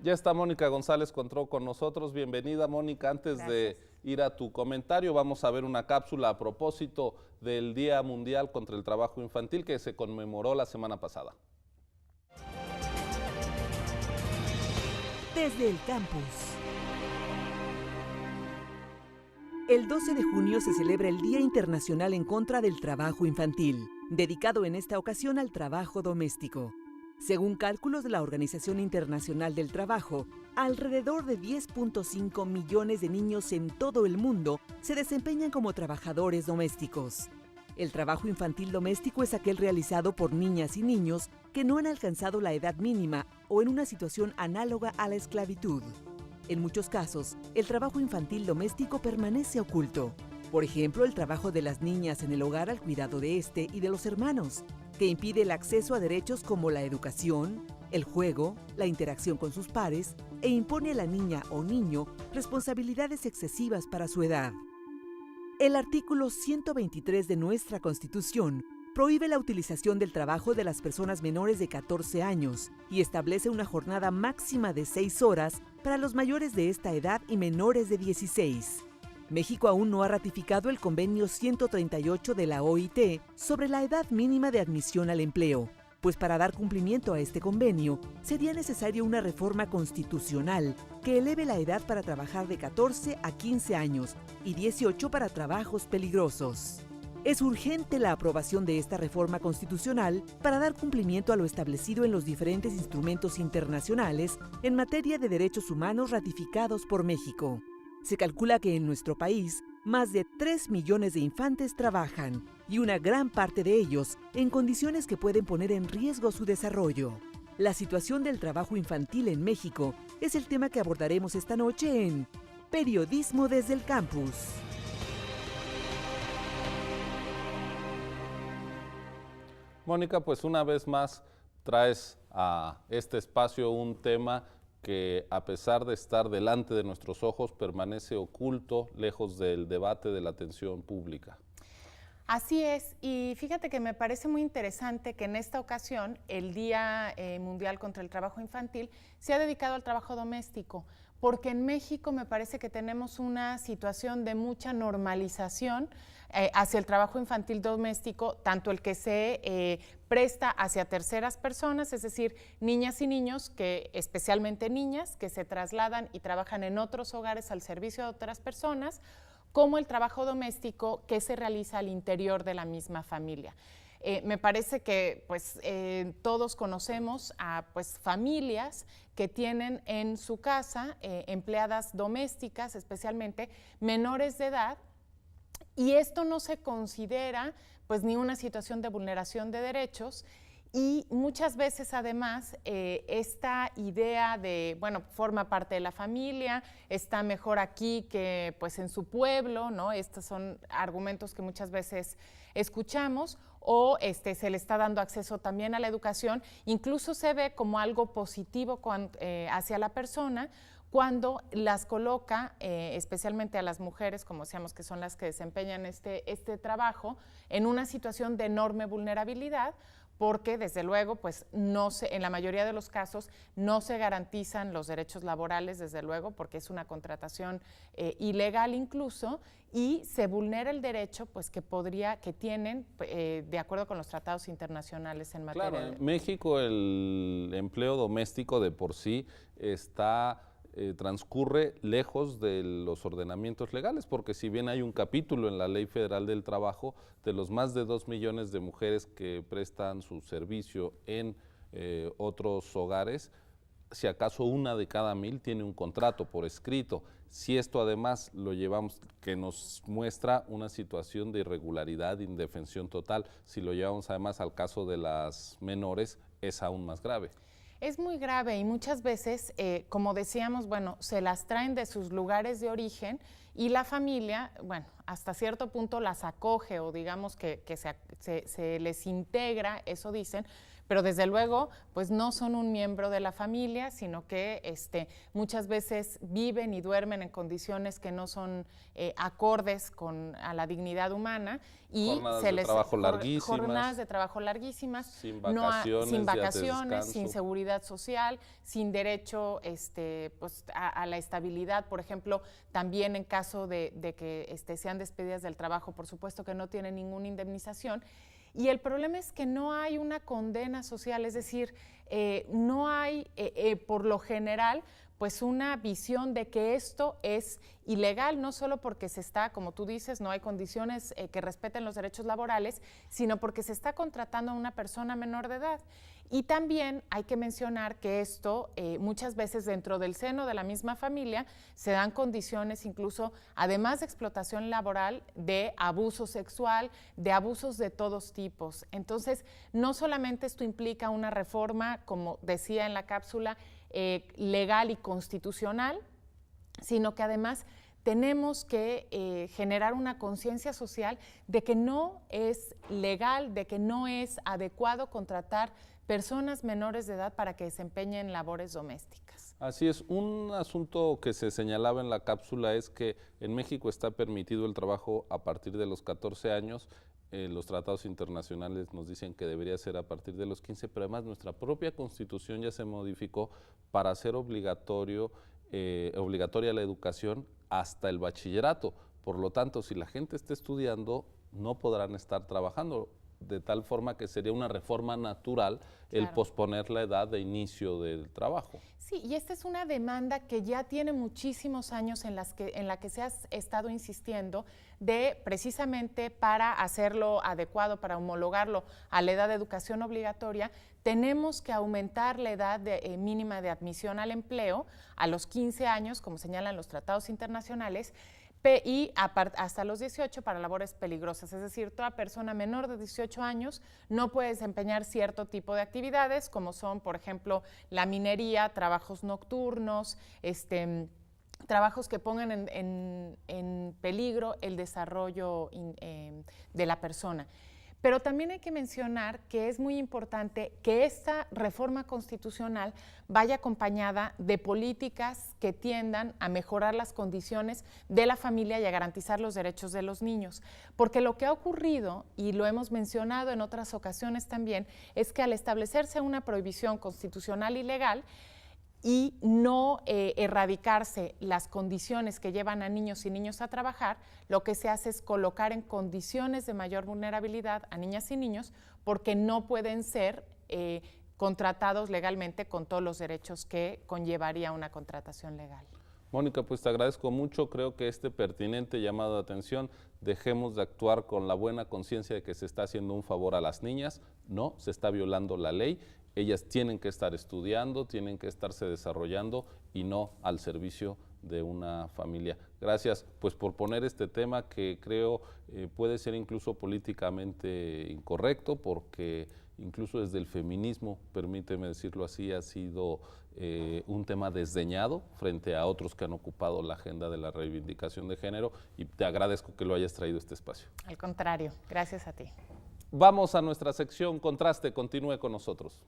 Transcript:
Ya está Mónica González Contró con nosotros. Bienvenida, Mónica. Antes de ir a tu comentario, vamos a ver una cápsula a propósito del Día Mundial contra el Trabajo Infantil que se conmemoró la semana pasada. Desde el campus. El 12 de junio se celebra el Día Internacional en contra del Trabajo Infantil, dedicado en esta ocasión al trabajo doméstico. Según cálculos de la Organización Internacional del Trabajo, alrededor de 10.5 millones de niños en todo el mundo se desempeñan como trabajadores domésticos. El trabajo infantil doméstico es aquel realizado por niñas y niños que no han alcanzado la edad mínima o en una situación análoga a la esclavitud. En muchos casos, el trabajo infantil doméstico permanece oculto. Por ejemplo, el trabajo de las niñas en el hogar al cuidado de este y de los hermanos, que impide el acceso a derechos como la educación, el juego, la interacción con sus pares e impone a la niña o niño responsabilidades excesivas para su edad. El artículo 123 de nuestra Constitución prohíbe la utilización del trabajo de las personas menores de 14 años y establece una jornada máxima de 6 horas para los mayores de esta edad y menores de 16. México aún no ha ratificado el convenio 138 de la OIT sobre la edad mínima de admisión al empleo, pues para dar cumplimiento a este convenio sería necesaria una reforma constitucional que eleve la edad para trabajar de 14 a 15 años y 18 para trabajos peligrosos. Es urgente la aprobación de esta reforma constitucional para dar cumplimiento a lo establecido en los diferentes instrumentos internacionales en materia de derechos humanos ratificados por México. Se calcula que en nuestro país más de 3 millones de infantes trabajan y una gran parte de ellos en condiciones que pueden poner en riesgo su desarrollo. La situación del trabajo infantil en México es el tema que abordaremos esta noche en Periodismo desde el Campus. Mónica, pues una vez más traes a este espacio un tema que a pesar de estar delante de nuestros ojos permanece oculto, lejos del debate de la atención pública. Así es, y fíjate que me parece muy interesante que en esta ocasión el Día Mundial contra el Trabajo Infantil se ha dedicado al trabajo doméstico, porque en México me parece que tenemos una situación de mucha normalización hacia el trabajo infantil doméstico, tanto el que se presta hacia terceras personas, es decir, niñas y niños, especialmente niñas, que se trasladan y trabajan en otros hogares al servicio de otras personas, como el trabajo doméstico que se realiza al interior de la misma familia. Me parece que todos conocemos a familias que tienen en su casa empleadas domésticas, especialmente menores de edad, y esto no se considera ni una situación de vulneración de derechos. Y muchas veces, además, esta idea de, forma parte de la familia, está mejor aquí que en su pueblo, ¿no? Estos son argumentos que muchas veces escuchamos, o se le está dando acceso también a la educación, incluso se ve como algo positivo hacia la persona, cuando las coloca, especialmente a las mujeres, como decíamos que son las que desempeñan este trabajo, en una situación de enorme vulnerabilidad, porque desde luego en la mayoría de los casos no se garantizan los derechos laborales, desde luego, porque es una contratación ilegal incluso, y se vulnera el derecho que tienen de acuerdo con los tratados internacionales en materia. Claro, en México el empleo doméstico de por sí transcurre lejos de los ordenamientos legales, porque si bien hay un capítulo en la Ley Federal del Trabajo, de los más de 2 millones de mujeres que prestan su servicio en otros hogares, si acaso 1 de cada 1000 tiene un contrato por escrito. Si esto además lo llevamos, que nos muestra una situación de irregularidad, indefensión total, si lo llevamos además al caso de las menores, es aún más grave. Es muy grave y muchas veces, como decíamos, se las traen de sus lugares de origen y la familia, hasta cierto punto las acoge o digamos que se les integra, eso dicen, pero desde luego pues no son un miembro de la familia, sino que muchas veces viven y duermen en condiciones que no son acordes a la dignidad humana y jornadas de trabajo larguísimas, jornadas de trabajo larguísimas, sin vacaciones, sin vacaciones, sin seguridad social, sin derecho pues, a la estabilidad, por ejemplo, también en caso de que sean despedidas del trabajo, por supuesto que no tienen ninguna indemnización. Y el problema es que no hay una condena social, es decir, no hay, por lo general, pues una visión de que esto es ilegal, no solo porque se está, como tú dices, no hay condiciones que respeten los derechos laborales, sino porque se está contratando a una persona menor de edad. Y también hay que mencionar que esto muchas veces dentro del seno de la misma familia se dan condiciones incluso, además de explotación laboral, de abuso sexual, de abusos de todos tipos. Entonces, no solamente esto implica una reforma, como decía en la cápsula, legal y constitucional, sino que además tenemos que generar una conciencia social de que no es legal, de que no es adecuado contratar personas menores de edad para que desempeñen labores domésticas. Así es, un asunto que se señalaba en la cápsula es que en México está permitido el trabajo a partir de los 14 años, los tratados internacionales nos dicen que debería ser a partir de los 15, pero además nuestra propia Constitución ya se modificó para hacer obligatoria la educación hasta el bachillerato. Por lo tanto, si la gente está estudiando, no podrán estar trabajando, de tal forma que sería una reforma natural el posponer la edad de inicio del trabajo. Sí, y esta es una demanda que ya tiene muchísimos años en la que se ha estado insistiendo de precisamente para hacerlo adecuado, para homologarlo a la edad de educación obligatoria, tenemos que aumentar la edad mínima de admisión al empleo a los 15 años, como señalan los tratados internacionales, y hasta los 18 para labores peligrosas, es decir, toda persona menor de 18 años no puede desempeñar cierto tipo de actividades, como son, por ejemplo, la minería, trabajos nocturnos, trabajos que pongan en peligro el desarrollo de la persona. Pero también hay que mencionar que es muy importante que esta reforma constitucional vaya acompañada de políticas que tiendan a mejorar las condiciones de la familia y a garantizar los derechos de los niños. Porque lo que ha ocurrido, y lo hemos mencionado en otras ocasiones también, es que al establecerse una prohibición constitucional y legal, y no erradicarse las condiciones que llevan a niños y niños a trabajar, lo que se hace es colocar en condiciones de mayor vulnerabilidad a niñas y niños porque no pueden ser contratados legalmente con todos los derechos que conllevaría una contratación legal. Mónica, pues te agradezco mucho, creo que este pertinente llamado de atención, dejemos de actuar con la buena conciencia de que se está haciendo un favor a las niñas, no, se está violando la ley. Ellas tienen que estar estudiando, tienen que estarse desarrollando y no al servicio de una familia. Gracias pues por poner este tema que creo puede ser incluso políticamente incorrecto, porque incluso desde el feminismo, permíteme decirlo así, ha sido un tema desdeñado frente a otros que han ocupado la agenda de la reivindicación de género, y te agradezco que lo hayas traído a este espacio. Al contrario, gracias a ti. Vamos a nuestra sección Contraste, continúe con nosotros.